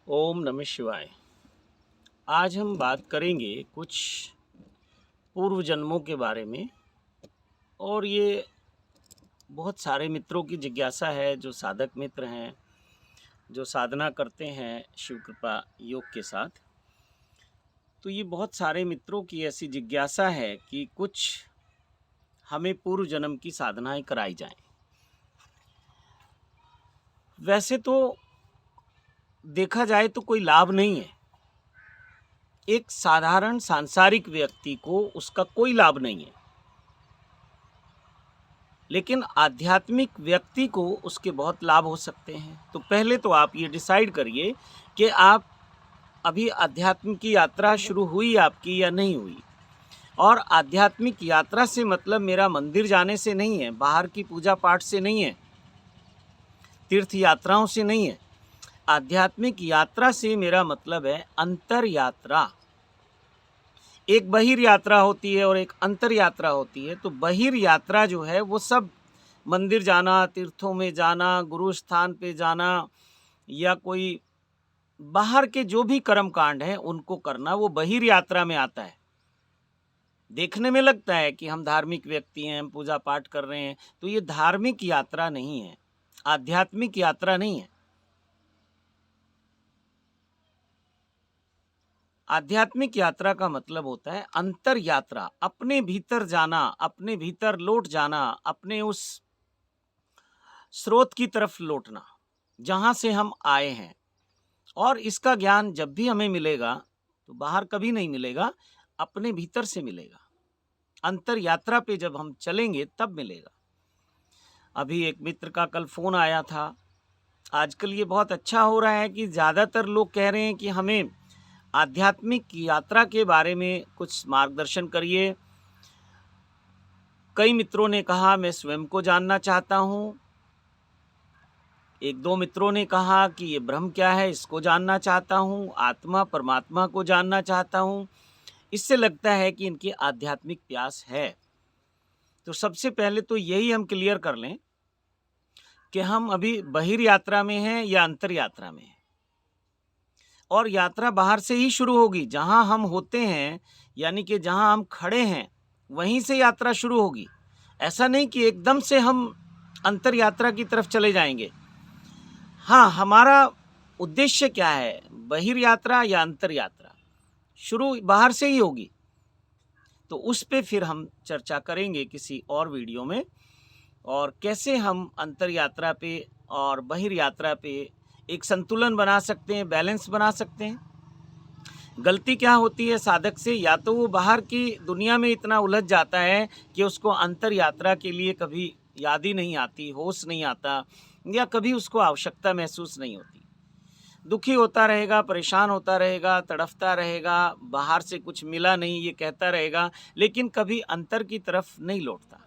ओम नमः शिवाय। आज हम बात करेंगे कुछ पूर्व जन्मों के बारे में। और ये बहुत सारे मित्रों की जिज्ञासा है, जो साधक मित्र हैं, जो साधना करते हैं शिव कृपा योग के साथ। तो ये बहुत सारे मित्रों की ऐसी जिज्ञासा है कि कुछ हमें पूर्व जन्म की साधनाएं कराई जाएं। वैसे तो देखा जाए तो कोई लाभ नहीं है। एक साधारण सांसारिक व्यक्ति को उसका कोई लाभ नहीं है, लेकिन आध्यात्मिक व्यक्ति को उसके बहुत लाभ हो सकते हैं। तो पहले तो आप ये डिसाइड करिए कि आप अभी आध्यात्म की यात्रा शुरू हुई आपकी या नहीं हुई। और आध्यात्मिक यात्रा से मतलब मेरा मंदिर जाने से नहीं है, बाहर की पूजा पाठ से नहीं है, तीर्थ यात्राओं से नहीं है। आध्यात्मिक यात्रा से मेरा मतलब है अंतर यात्रा। एक बहिर यात्रा होती है और एक अंतर यात्रा होती है। तो बहिर यात्रा जो है वो सब मंदिर जाना, तीर्थों में जाना, गुरु स्थान पे जाना, या कोई बाहर के जो भी कर्म कांड हैं उनको करना, वो बहिर यात्रा में आता है। देखने में लगता है कि हम धार्मिक व्यक्ति हैं, हम पूजा पाठ कर रहे हैं, तो ये धार्मिक यात्रा नहीं है, आध्यात्मिक यात्रा नहीं है। आध्यात्मिक यात्रा का मतलब होता है अंतर यात्रा, अपने भीतर जाना, अपने भीतर लौट जाना, अपने उस स्रोत की तरफ लौटना जहां से हम आए हैं। और इसका ज्ञान जब भी हमें मिलेगा तो बाहर कभी नहीं मिलेगा, अपने भीतर से मिलेगा। अंतर यात्रा पे जब हम चलेंगे तब मिलेगा। अभी एक मित्र का कल फोन आया था। आजकल ये बहुत अच्छा हो रहा है कि ज़्यादातर लोग कह रहे हैं कि हमें आध्यात्मिक यात्रा के बारे में कुछ मार्गदर्शन करिए। कई मित्रों ने कहा मैं स्वयं को जानना चाहता हूँ। एक दो मित्रों ने कहा कि ये ब्रह्म क्या है इसको जानना चाहता हूँ, आत्मा परमात्मा को जानना चाहता हूँ। इससे लगता है कि इनकी आध्यात्मिक प्यास है। तो सबसे पहले तो यही हम क्लियर कर लें कि हम अभी बहिर यात्रा में हैं या अंतर यात्रा में हैं। और यात्रा बाहर से ही शुरू होगी, जहां हम होते हैं, यानी कि जहां हम खड़े हैं वहीं से यात्रा शुरू होगी। ऐसा नहीं कि एकदम से हम अंतर यात्रा की तरफ चले जाएंगे। हाँ, हमारा उद्देश्य क्या है, बहिर यात्रा या अंतर यात्रा, शुरू बाहर से ही होगी। तो उस पे फिर हम चर्चा करेंगे किसी और वीडियो में, और कैसे हम अंतर यात्रा पे और बहिर यात्रा पे एक संतुलन बना सकते हैं, बैलेंस बना सकते हैं। गलती क्या होती है साधक से, या तो वो बाहर की दुनिया में इतना उलझ जाता है कि उसको अंतर यात्रा के लिए कभी याद ही नहीं आती, होश नहीं आता, या कभी उसको आवश्यकता महसूस नहीं होती। दुखी होता रहेगा, परेशान होता रहेगा, तड़फता रहेगा, बाहर से कुछ मिला नहीं ये कहता रहेगा, लेकिन कभी अंतर की तरफ नहीं लौटता।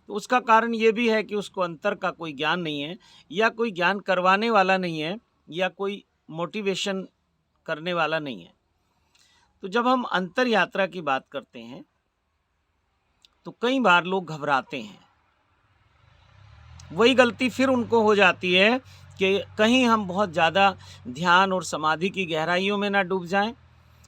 तो उसका कारण ये भी है कि उसको अंतर का कोई ज्ञान नहीं है, या कोई ज्ञान करवाने वाला नहीं है, या कोई मोटिवेशन करने वाला नहीं है। तो जब हम अंतर यात्रा की बात करते हैं तो कई बार लोग घबराते हैं। वही गलती फिर उनको हो जाती है कि कहीं हम बहुत ज़्यादा ध्यान और समाधि की गहराइयों में ना डूब जाएं।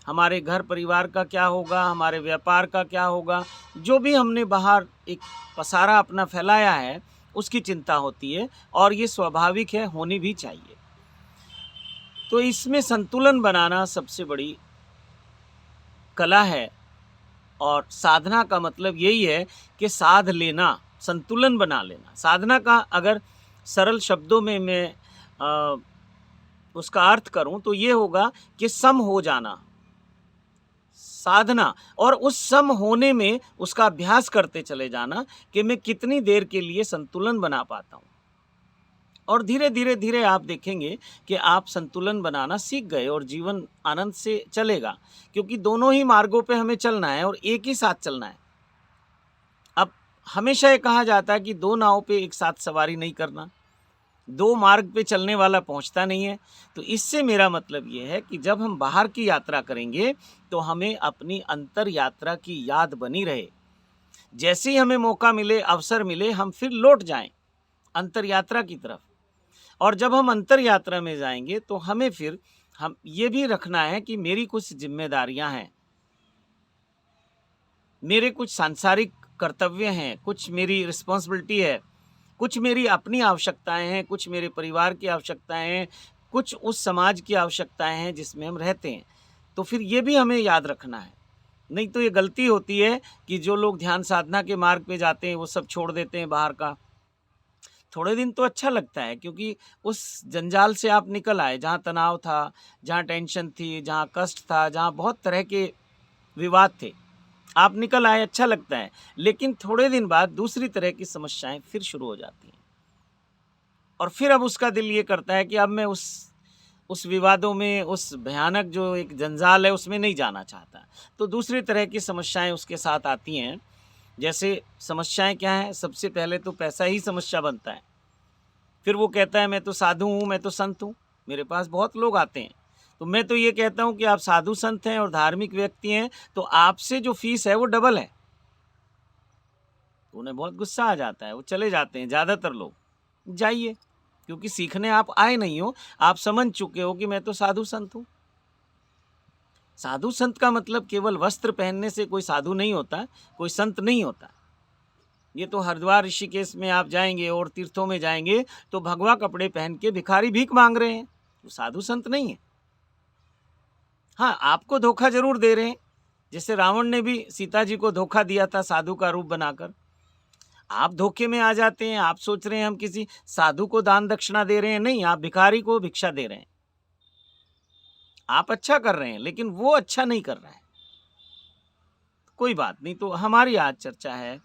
हमारे घर परिवार का क्या होगा, हमारे व्यापार का क्या होगा, जो भी हमने बाहर एक पसारा अपना फैलाया है उसकी चिंता होती है, और ये स्वाभाविक है, होनी भी चाहिए। तो इसमें संतुलन बनाना सबसे बड़ी कला है। और साधना का मतलब यही है कि साध लेना, संतुलन बना लेना। साधना का अगर सरल शब्दों में मैं उसका अर्थ करूं तो ये होगा कि सम हो जाना, साधना। और उस सम होने में उसका अभ्यास करते चले जाना कि मैं कितनी देर के लिए संतुलन बना पाता हूं। और धीरे धीरे धीरे आप देखेंगे कि आप संतुलन बनाना सीख गए और जीवन आनंद से चलेगा, क्योंकि दोनों ही मार्गों पे हमें चलना है और एक ही साथ चलना है। अब हमेशा ये कहा जाता है कि दो नाव पे एक साथ सवारी नहीं करना, दो मार्ग पे चलने वाला पहुंचता नहीं है। तो इससे मेरा मतलब ये है कि जब हम बाहर की यात्रा करेंगे तो हमें अपनी अंतर यात्रा की याद बनी रहे। जैसे ही हमें मौका मिले, अवसर मिले, हम फिर लौट जाएं अंतर यात्रा की तरफ। और जब हम अंतर यात्रा में जाएंगे तो हमें फिर हम ये भी रखना है कि मेरी कुछ जिम्मेदारियां हैं, मेरे कुछ सांसारिक कर्तव्य हैं, कुछ मेरी रिस्पॉन्सिबिलिटी है, कुछ मेरी अपनी आवश्यकताएं हैं, कुछ मेरे परिवार की आवश्यकताएं हैं, कुछ उस समाज की आवश्यकताएं हैं जिसमें हम रहते हैं। तो फिर ये भी हमें याद रखना है। नहीं तो ये गलती होती है कि जो लोग ध्यान साधना के मार्ग पे जाते हैं वो सब छोड़ देते हैं बाहर का। थोड़े दिन तो अच्छा लगता है क्योंकि उस जंजाल से आप निकल आए, जहाँ तनाव था, जहाँ टेंशन थी, जहाँ कष्ट था, जहाँ बहुत तरह के विवाद थे, आप निकल आए, अच्छा लगता है। लेकिन थोड़े दिन बाद दूसरी तरह की समस्याएं फिर शुरू हो जाती हैं और फिर अब उसका दिल ये करता है कि अब मैं उस विवादों में, उस भयानक जो एक जंजाल है उसमें नहीं जाना चाहता। तो दूसरी तरह की समस्याएं उसके साथ आती हैं। जैसे समस्याएं क्या हैं? सबसे पहले तो पैसा ही समस्या बनता है। फिर वो कहता है मैं तो साधु हूँ, मैं तो संत हूँ। मेरे पास बहुत लोग आते हैं, तो मैं तो ये कहता हूँ कि आप साधु संत हैं और धार्मिक व्यक्ति हैं, तो आपसे जो फीस है वो डबल है। तो उन्हें बहुत गुस्सा आ जाता है, वो चले जाते हैं ज़्यादातर लोग। जाइए, क्योंकि सीखने आप आए नहीं हो, आप समझ चुके हो कि मैं तो साधु संत हूँ। साधु संत का मतलब केवल वस्त्र पहनने से कोई साधु नहीं होता, कोई संत नहीं होता। ये तो हरिद्वार ऋषिकेश में आप जाएंगे और तीर्थों में जाएंगे तो भगवा कपड़े पहन के भिखारी भीख मांग रहे हैं, तो साधु संत नहीं है। हाँ, आपको धोखा जरूर दे रहे हैं, जैसे रावण ने भी सीता जी को धोखा दिया था साधु का रूप बनाकर। आप धोखे में आ जाते हैं, आप सोच रहे हैं हम किसी साधु को दान दक्षिणा दे रहे हैं, नहीं, आप भिखारी को भिक्षा दे रहे हैं। आप अच्छा कर रहे हैं लेकिन वो अच्छा नहीं कर रहा है। कोई बात नहीं। तो हमारी आज चर्चा है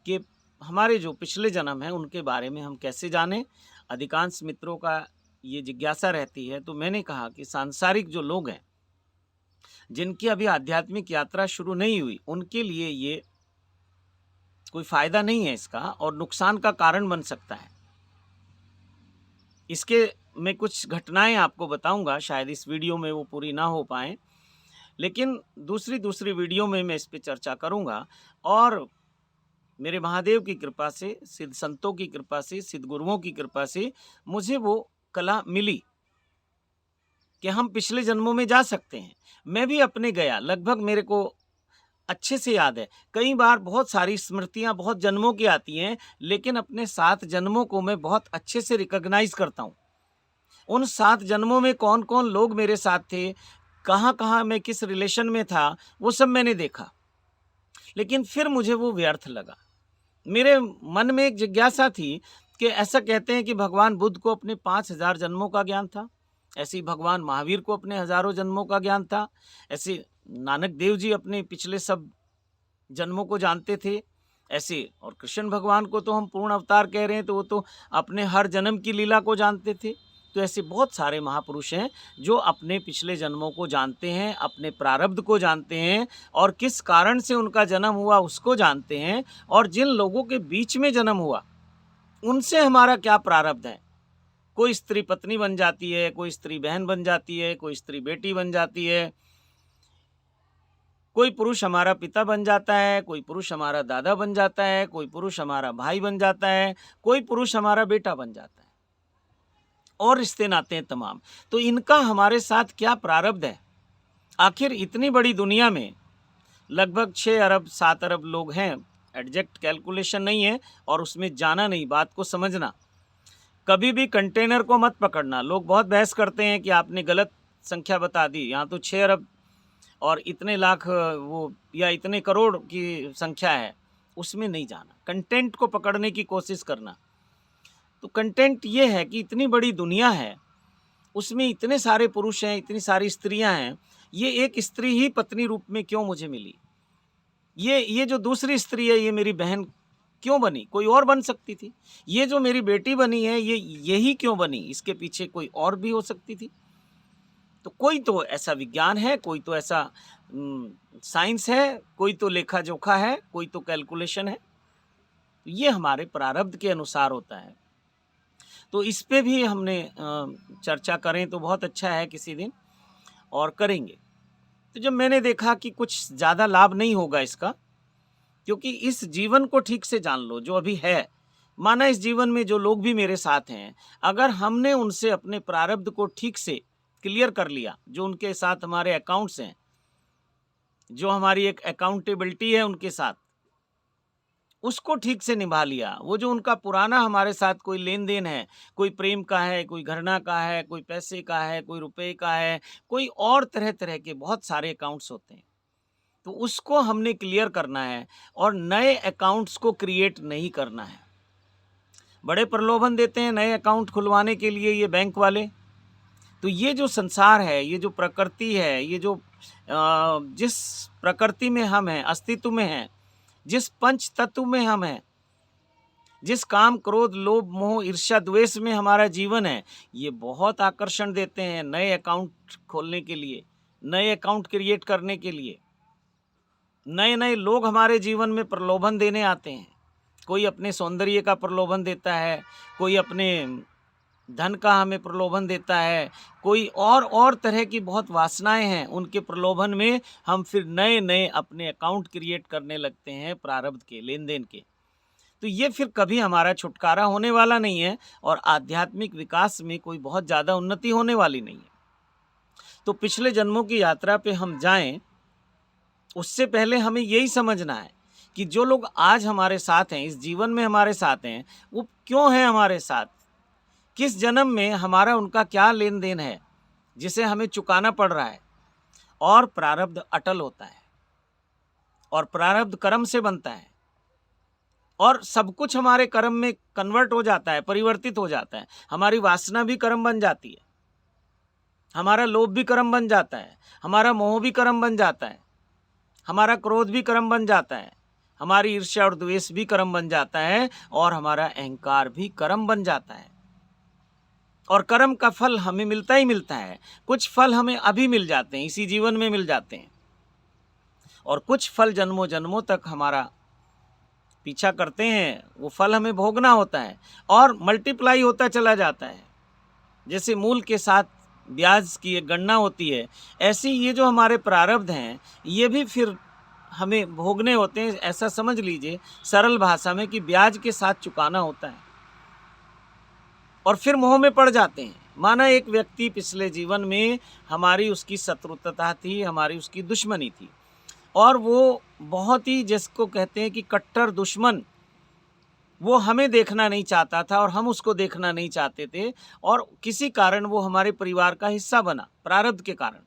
कि हमारे जो पिछले जन्म हैं उनके बारे में हम कैसे जानें। अधिकांश मित्रों का ये जिज्ञासा रहती है, तो मैंने कहा कि सांसारिक जो लोग हैं जिनकी अभी आध्यात्मिक यात्रा शुरू नहीं हुई, उनके लिए ये कोई फायदा नहीं है इसका, और नुकसान का कारण बन सकता है। इसके मैं कुछ घटनाएं आपको बताऊंगा, शायद इस वीडियो में वो पूरी ना हो पाए, लेकिन दूसरी वीडियो में मैं इस पे चर्चा करूंगा। और मेरे महादेव की कृपा से, सिद्ध संतों की कृपा से, सिद्ध गुरुओं की कृपा से मुझे वो कला मिली कि हम पिछले जन्मों में जा सकते हैं। मैं भी अपने गया, लगभग मेरे को अच्छे से याद है। कई बार बहुत सारी स्मृतियां बहुत जन्मों की आती हैं, लेकिन अपने 7 जन्मों को मैं बहुत अच्छे से रिकॉग्नाइज करता हूँ। उन 7 जन्मों में कौन कौन लोग मेरे साथ थे, कहाँ कहाँ मैं किस रिलेशन में था, वो सब मैंने देखा। लेकिन फिर मुझे वो व्यर्थ लगा। मेरे मन में एक जिज्ञासा थी कि ऐसा कहते हैं कि भगवान बुद्ध को अपने 5000 जन्मों का ज्ञान था, ऐसे ही भगवान महावीर को अपने हजारों जन्मों का ज्ञान था, ऐसे नानक देव जी अपने पिछले सब जन्मों को जानते थे, ऐसे और कृष्ण भगवान को तो हम पूर्ण अवतार कह रहे हैं, तो वो तो अपने हर जन्म की लीला को जानते थे। तो ऐसे बहुत सारे महापुरुष हैं जो अपने पिछले जन्मों को जानते हैं, अपने प्रारब्ध को जानते हैं, और किस कारण से उनका जन्म हुआ उसको जानते हैं, और जिन लोगों के बीच में जन्म हुआ उनसे हमारा क्या प्रारब्ध है। कोई स्त्री पत्नी बन जाती है, कोई स्त्री बहन बन जाती है, कोई स्त्री बेटी बन जाती है, कोई पुरुष हमारा पिता बन जाता है, कोई पुरुष हमारा दादा बन जाता है, कोई पुरुष हमारा भाई बन जाता है, कोई पुरुष हमारा बेटा बन जाता है, और रिश्ते नाते हैं तमाम। तो इनका हमारे साथ क्या प्रारब्ध है। आखिर इतनी बड़ी दुनिया में लगभग 6 अरब 7 अरब लोग हैं, एग्जैक्ट कैलकुलेशन नहीं है, और उसमें जाना नहीं, बात को समझना। कभी भी कंटेनर को मत पकड़ना। लोग बहुत बहस करते हैं कि आपने गलत संख्या बता दी, यहाँ तो 6 अरब और इतने लाख वो या इतने करोड़ की संख्या है, उसमें नहीं जाना। कंटेंट को पकड़ने की कोशिश करना। तो कंटेंट ये है कि इतनी बड़ी दुनिया है, उसमें इतने सारे पुरुष हैं, इतनी सारी स्त्रियां हैं, ये एक स्त्री ही पत्नी रूप में क्यों मुझे मिली, ये जो दूसरी स्त्री है ये मेरी बहन क्यों बनी, कोई और बन सकती थी। ये जो मेरी बेटी बनी है ये यही क्यों बनी, इसके पीछे कोई और भी हो सकती थी। तो कोई तो ऐसा विज्ञान है, कोई तो ऐसा साइंस है, कोई तो लेखा जोखा है, कोई तो कैलकुलेशन है। ये हमारे प्रारब्ध के अनुसार होता है। तो इस पे भी हमने चर्चा करें तो बहुत अच्छा है किसी दिन, और करेंगे। तो जब मैंने देखा कि कुछ ज़्यादा लाभ नहीं होगा इसका, क्योंकि इस जीवन को ठीक से जान लो जो अभी है। माना इस जीवन में जो लोग भी मेरे साथ हैं, अगर हमने उनसे अपने प्रारब्ध को ठीक से क्लियर कर लिया, जो उनके साथ हमारे अकाउंट्स हैं, जो हमारी एक अकाउंटेबिलिटी है उनके साथ, उसको ठीक से निभा लिया। वो जो उनका पुराना हमारे साथ कोई लेन देन है, कोई प्रेम का है, कोई घृणा का है, कोई पैसे का है, कोई रुपए का है, कोई और तरह तरह के बहुत सारे अकाउंट्स होते हैं, तो उसको हमने क्लियर करना है और नए अकाउंट्स को क्रिएट नहीं करना है। बड़े प्रलोभन देते हैं नए अकाउंट खुलवाने के लिए ये बैंक वाले। तो ये जो संसार है, ये जो प्रकृति है, ये जो जिस प्रकृति में हम हैं, अस्तित्व में हैं, जिस पंच तत्व में हम हैं, जिस काम क्रोध लोभ मोह ईर्ष्या द्वेष में हमारा जीवन है, ये बहुत आकर्षण देते हैं नए अकाउंट खोलने के लिए, नए अकाउंट क्रिएट करने के लिए। नए नए लोग हमारे जीवन में प्रलोभन देने आते हैं। कोई अपने सौंदर्य का प्रलोभन देता है, कोई अपने धन का हमें प्रलोभन देता है, कोई और तरह की बहुत वासनाएं हैं, उनके प्रलोभन में हम फिर नए नए अपने अकाउंट क्रिएट करने लगते हैं प्रारब्ध के, लेन देन के। तो ये फिर कभी हमारा छुटकारा होने वाला नहीं है और आध्यात्मिक विकास में कोई बहुत ज़्यादा उन्नति होने वाली नहीं है। तो पिछले जन्मों की यात्रा पे हम जाएं, उससे पहले हमें यही समझना है कि जो लोग आज हमारे साथ हैं, इस जीवन में हमारे साथ हैं, वो क्यों हैं हमारे साथ, किस जन्म में हमारा उनका क्या लेन देन है जिसे हमें चुकाना पड़ रहा है। और प्रारब्ध अटल होता है और प्रारब्ध कर्म से बनता है और सब कुछ हमारे कर्म में कन्वर्ट हो जाता है, परिवर्तित हो जाता है। हमारी वासना भी कर्म बन जाती है, हमारा लोभ भी कर्म बन जाता है, हमारा मोह भी कर्म बन जाता है, हमारा क्रोध भी कर्म बन जाता है, हमारी ईर्ष्या और द्वेष भी कर्म बन जाता है और हमारा अहंकार भी कर्म बन जाता है। और कर्म का फल हमें मिलता ही मिलता है। कुछ फल हमें अभी मिल जाते हैं, इसी जीवन में मिल जाते हैं, और कुछ फल जन्मों जन्मों तक हमारा पीछा करते हैं। वो फल हमें भोगना होता है और मल्टीप्लाई होता चला जाता है। जैसे मूल के साथ ब्याज की एक गणना होती है, ऐसी ये जो हमारे प्रारब्ध हैं, ये भी फिर हमें भोगने होते हैं। ऐसा समझ लीजिए सरल भाषा में कि ब्याज के साथ चुकाना होता है और फिर मोह में पड़ जाते हैं। माना एक व्यक्ति पिछले जीवन में हमारी उसकी शत्रुता थी, हमारी उसकी दुश्मनी थी, और वो बहुत ही, जिसको कहते हैं कि कट्टर दुश्मन, वो हमें देखना नहीं चाहता था और हम उसको देखना नहीं चाहते थे, और किसी कारण वो हमारे परिवार का हिस्सा बना, प्रारब्ध के कारण।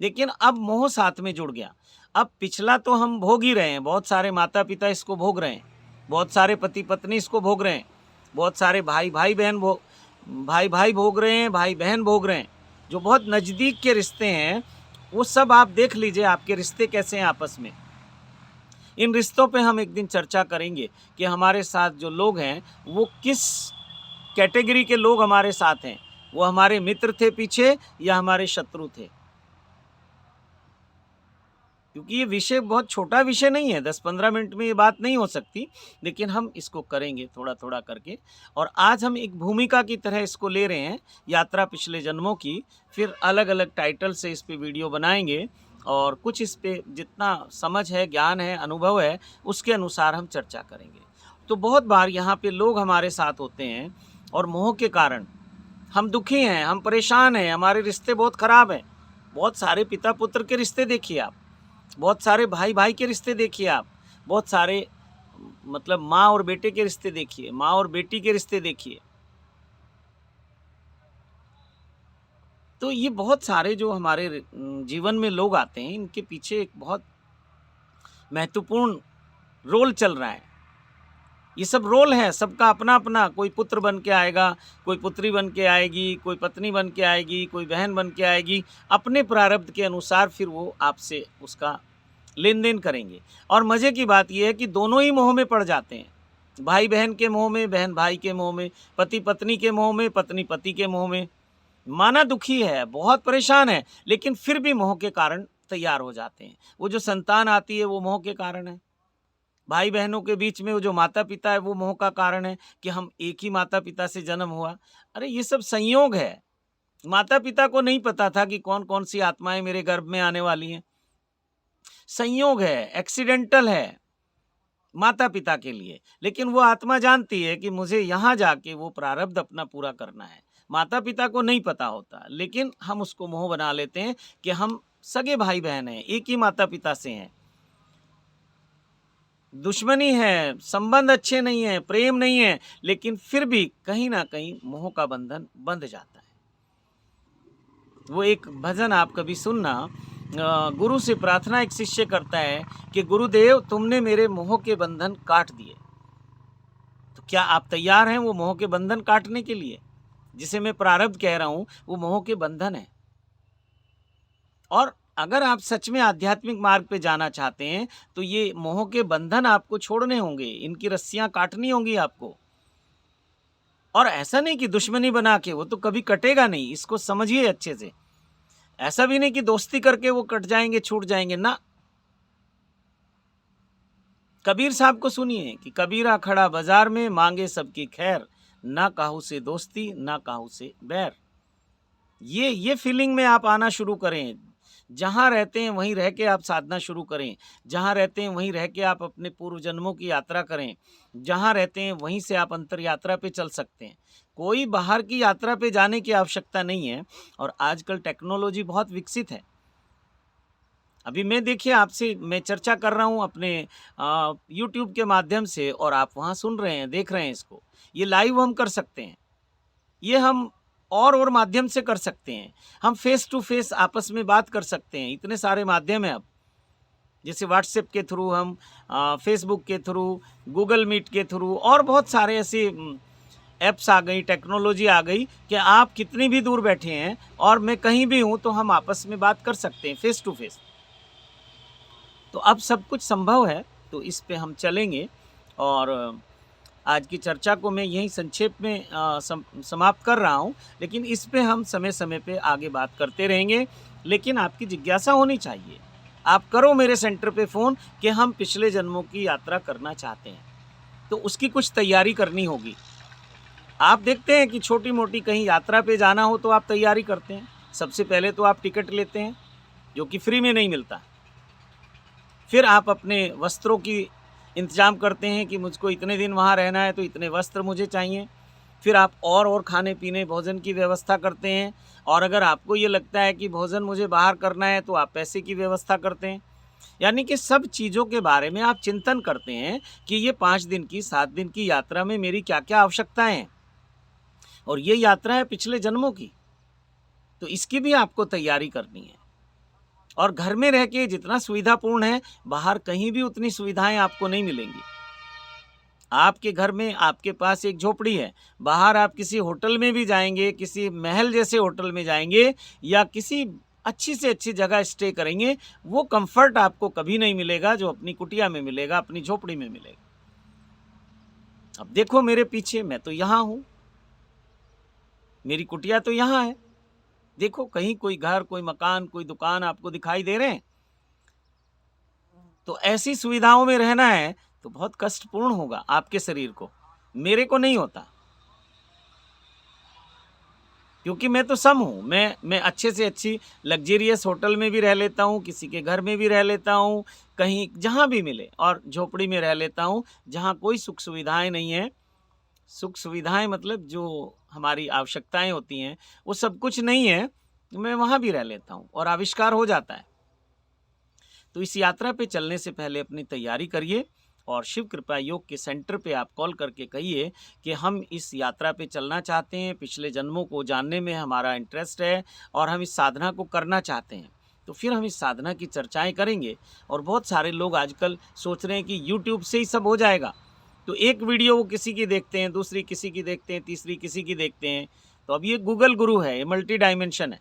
लेकिन अब मोह साथ में जुड़ गया। अब पिछला तो हम भोग ही रहे हैं, बहुत सारे माता पिता इसको भोग रहे हैं, बहुत सारे पति पत्नी इसको भोग रहे हैं, बहुत सारे भाई भाई भोग रहे हैं, भाई बहन भोग रहे हैं। जो बहुत नज़दीक के रिश्ते हैं वो सब आप देख लीजिए, आपके रिश्ते कैसे हैं आपस में। इन रिश्तों पे हम एक दिन चर्चा करेंगे कि हमारे साथ जो लोग हैं वो किस कैटेगरी के लोग हमारे साथ हैं। वो हमारे मित्र थे पीछे या हमारे शत्रु थे, क्योंकि ये विषय बहुत छोटा विषय नहीं है, 10-15 मिनट में ये बात नहीं हो सकती, लेकिन हम इसको करेंगे थोड़ा थोड़ा करके। और आज हम एक भूमिका की तरह इसको ले रहे हैं, यात्रा पिछले जन्मों की। फिर अलग अलग टाइटल से इस पे वीडियो बनाएंगे और कुछ इस पे जितना समझ है, ज्ञान है, अनुभव है, उसके अनुसार हम चर्चा करेंगे। तो बहुत बार यहाँ पे लोग हमारे साथ होते हैं और मोह के कारण हम दुखी हैं, हम परेशान हैं, हमारे रिश्ते बहुत ख़राब हैं। बहुत सारे पिता पुत्र के रिश्ते देखिए आप, बहुत सारे भाई भाई के रिश्ते देखिए आप, बहुत सारे मतलब माँ और बेटे के रिश्ते देखिए, माँ और बेटी के रिश्ते देखिए। तो ये बहुत सारे जो हमारे जीवन में लोग आते हैं, इनके पीछे एक बहुत महत्वपूर्ण रोल चल रहा है। ये सब रोल है, सबका अपना अपना। कोई पुत्र बन के आएगा, कोई पुत्री बन के आएगी, कोई पत्नी बन के आएगी, कोई बहन बन के आएगी। अपने प्रारब्ध के अनुसार फिर वो आपसे उसका लेन देन करेंगे। और मज़े की बात यह है कि दोनों ही मोह में पड़ जाते हैं, भाई बहन के मोह में, बहन भाई के मोह में, पति पत्नी के मोह में, पत्नी पति के मोह में। माना दुखी है, बहुत परेशान है, लेकिन फिर भी मोह के कारण तैयार हो जाते हैं। वो जो संतान आती है वो मोह के कारण है। भाई बहनों के बीच में वो जो माता पिता है वो मोह का कारण है कि हम एक ही माता पिता से जन्म हुआ। अरे ये सब संयोग है। माता पिता को नहीं पता था कि कौन कौन सी आत्माएं मेरे गर्भ में आने वाली हैं। संयोग है, एक्सीडेंटल है माता पिता के लिए, लेकिन वो आत्मा जानती है कि मुझे यहाँ जाके वो प्रारब्ध अपना पूरा करना है। माता पिता को नहीं पता होता, लेकिन हम उसको मोह बना लेते हैं कि हम सगे भाई बहन हैं, एक ही माता पिता से हैं। दुश्मनी है, संबंध अच्छे नहीं है, प्रेम नहीं है, लेकिन फिर भी कहीं ना कहीं मोह का बंधन बंध जाता है। वो एक भजन आप कभी सुनना, गुरु से प्रार्थना एक शिष्य करता है कि गुरुदेव तुमने मेरे मोह के बंधन काट दिए। तो क्या आप तैयार हैं वो मोह के बंधन काटने के लिए? जिसे मैं प्रारब्ध कह रहा हूं वो मोह के बंधन है। और अगर आप सच में आध्यात्मिक मार्ग पे जाना चाहते हैं तो ये मोह के बंधन आपको छोड़ने होंगे, इनकी रस्सियां काटनी होंगी आपको। और ऐसा नहीं कि दुश्मनी बना के, वो तो कभी कटेगा नहीं, इसको समझिए अच्छे से। ऐसा भी नहीं कि दोस्ती करके वो कट जाएंगे, छूट जाएंगे ना। कबीर साहब को सुनिए कि कबीरा खड़ा बाजार में मांगे सबकी खैर, ना काहू से दोस्ती ना काहू से बैर। ये फीलिंग में आप आना शुरू करें। जहाँ रहते हैं वहीं रह के आप साधना शुरू करें। जहाँ रहते हैं वहीं रह के आप अपने पूर्व जन्मों की यात्रा करें। जहाँ रहते हैं वहीं से आप अंतर यात्रा पे चल सकते हैं। कोई बाहर की यात्रा पे जाने की आवश्यकता नहीं है। और आजकल टेक्नोलॉजी बहुत विकसित है। अभी मैं देखिए आपसे मैं चर्चा कर रहा हूँ अपने यूट्यूब के माध्यम से, और आप वहाँ सुन रहे हैं, देख रहे हैं इसको। ये लाइव हम कर सकते हैं, ये हम और माध्यम से कर सकते हैं। हम फेस टू फेस आपस में बात कर सकते हैं। इतने सारे माध्यम हैं अब, जैसे व्हाट्सएप के थ्रू, हम फेसबुक के थ्रू, गूगल मीट के थ्रू, और बहुत सारे ऐसे ऐप्स आ गई, टेक्नोलॉजी आ गई कि आप कितनी भी दूर बैठे हैं और मैं कहीं भी हूँ तो हम आपस में बात कर सकते हैं फेस टू फेस। तो अब सब कुछ संभव है, तो इस पे हम चलेंगे। और आज की चर्चा को मैं यहीं संक्षेप में समाप्त कर रहा हूँ, लेकिन इस पे हम समय समय पे आगे बात करते रहेंगे। लेकिन आपकी जिज्ञासा होनी चाहिए। आप करो मेरे सेंटर पे फ़ोन कि हम पिछले जन्मों की यात्रा करना चाहते हैं, तो उसकी कुछ तैयारी करनी होगी। आप देखते हैं कि छोटी मोटी कहीं यात्रा पे जाना हो तो आप तैयारी करते हैं। सबसे पहले तो आप टिकट लेते हैं, जो कि फ्री में नहीं मिलता। फिर आप अपने वस्त्रों की इंतज़ाम करते हैं कि मुझको इतने दिन वहाँ रहना है तो इतने वस्त्र मुझे चाहिए। फिर आप और खाने पीने भोजन की व्यवस्था करते हैं। और अगर आपको ये लगता है कि भोजन मुझे बाहर करना है तो आप पैसे की व्यवस्था करते हैं। यानी कि सब चीज़ों के बारे में आप चिंतन करते हैं कि ये 5 दिन की 7 दिन की यात्रा में मेरी क्या क्या आवश्यकताएं हैं। और ये यात्रा है पिछले जन्मों की, तो इसकी भी आपको तैयारी करनी है। और घर में रह के जितना सुविधापूर्ण है, बाहर कहीं भी उतनी सुविधाएं आपको नहीं मिलेंगी। आपके घर में आपके पास एक झोपड़ी है, बाहर आप किसी होटल में भी जाएंगे, किसी महल जैसे होटल में जाएंगे या किसी अच्छी से अच्छी जगह स्टे करेंगे, वो कंफर्ट आपको कभी नहीं मिलेगा जो अपनी कुटिया में मिलेगा, अपनी झोपड़ी में मिलेगा। अब देखो मेरे पीछे, मैं तो यहाँ हूँ, मेरी कुटिया तो यहाँ है। देखो कहीं कोई घर, कोई मकान, कोई दुकान आपको दिखाई दे रहे हैं? तो ऐसी सुविधाओं में रहना है तो बहुत कष्टपूर्ण होगा आपके शरीर को। मेरे को नहीं होता, क्योंकि मैं तो सम हूँ। मैं अच्छे से अच्छी लग्जेरियस होटल में भी रह लेता हूँ, किसी के घर में भी रह लेता हूँ, कहीं जहाँ भी मिले, और झोपड़ी में रह लेता हूँ जहाँ कोई सुख सुविधाएं नहीं है। सुख सुविधाएं मतलब जो हमारी आवश्यकताएं होती हैं वो सब कुछ नहीं है, तो मैं वहाँ भी रह लेता हूँ और आविष्कार हो जाता है। तो इस यात्रा पे चलने से पहले अपनी तैयारी करिए और शिव कृपा योग के सेंटर पे आप कॉल करके कहिए कि हम इस यात्रा पे चलना चाहते हैं, पिछले जन्मों को जानने में हमारा इंटरेस्ट है और हम इस साधना को करना चाहते हैं। तो फिर हम इस साधना की चर्चाएं करेंगे। और बहुत सारे लोग आजकल सोच रहे हैं कि यूट्यूब से ही सब हो जाएगा, तो एक वीडियो वो किसी की देखते हैं, दूसरी किसी की देखते हैं, तीसरी किसी की देखते हैं। तो अब ये गूगल गुरु है, ये मल्टी डायमेंशन है,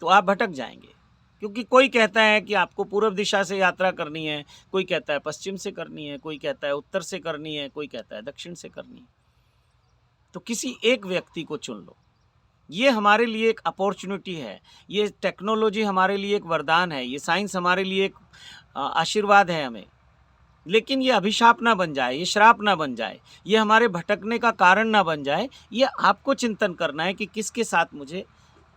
तो आप भटक जाएंगे। क्योंकि कोई कहता है कि आपको पूर्व दिशा से यात्रा करनी है, कोई कहता है पश्चिम से करनी है, कोई कहता है उत्तर से करनी है, कोई कहता है दक्षिण से करनी है। तो किसी एक व्यक्ति को चुन लो। ये हमारे लिए एक अपॉर्चुनिटी है, ये टेक्नोलॉजी हमारे लिए एक वरदान है, ये साइंस हमारे लिए एक आशीर्वाद है हमें। लेकिन ये अभिशाप ना बन जाए, ये श्राप ना बन जाए, ये हमारे भटकने का कारण ना बन जाए। ये आपको चिंतन करना है कि किसके साथ मुझे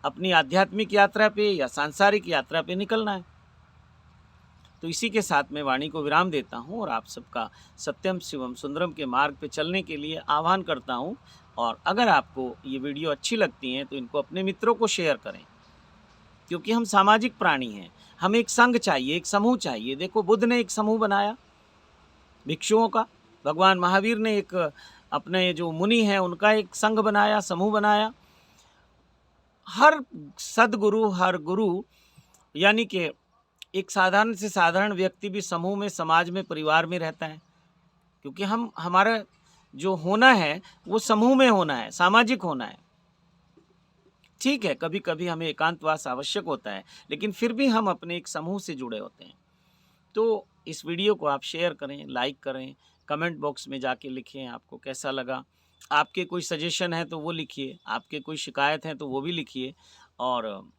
अपनी आध्यात्मिक यात्रा पे या सांसारिक यात्रा पे निकलना है। तो इसी के साथ मैं वाणी को विराम देता हूँ और आप सबका सत्यम शिवम सुंदरम के मार्ग पे चलने के लिए आह्वान करता हूँ। और अगर आपको ये वीडियो अच्छी लगती हैं तो इनको अपने मित्रों को शेयर करें, क्योंकि हम सामाजिक प्राणी हैं। हमें एक संघ चाहिए, एक समूह चाहिए। देखो, बुद्ध ने एक समूह बनाया भिक्षुओं का, भगवान महावीर ने एक अपने जो मुनि हैं उनका एक संघ बनाया, समूह बनाया। हर सद्गुरु, हर गुरु यानी कि एक साधारण से साधारण व्यक्ति भी समूह में, समाज में, परिवार में रहता है, क्योंकि हमारा जो होना है वो समूह में होना है, सामाजिक होना है। ठीक है, कभी कभी हमें एकांतवास आवश्यक होता है, लेकिन फिर भी हम अपने एक समूह से जुड़े होते हैं। तो इस वीडियो को आप शेयर करें, लाइक करें, कमेंट बॉक्स में जाके लिखें आपको कैसा लगा। आपके कोई सजेशन है तो वो लिखिए, आपके कोई शिकायत है तो वो भी लिखिए। और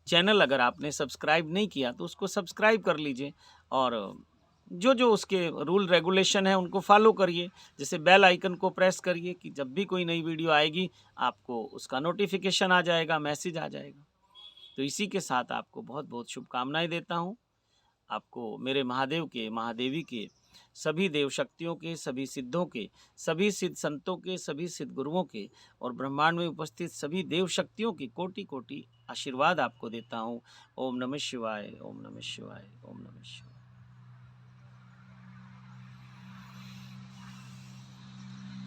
चैनल अगर आपने सब्सक्राइब नहीं किया तो उसको सब्सक्राइब कर लीजिए, और जो जो उसके रूल रेगुलेशन है उनको फॉलो करिए। जैसे बेल आइकन को प्रेस करिए कि जब भी कोई नई वीडियो आएगी आपको उसका नोटिफिकेशन आ जाएगा, मैसेज आ जाएगा। तो इसी के साथ आपको बहुत बहुत शुभकामनाएं देता हूँ। आपको मेरे महादेव के, महादेवी के, सभी देव शक्तियों के, सभी सिद्धों के, सभी सिद्ध संतों के, सभी सिद्ध गुरुओं के और ब्रह्मांड में उपस्थित सभी देव शक्तियों की कोटि कोटि आशीर्वाद आपको देता हूँ। ओम नमः शिवाय, ओम नमः शिवाय, ओम नमः शिवाय।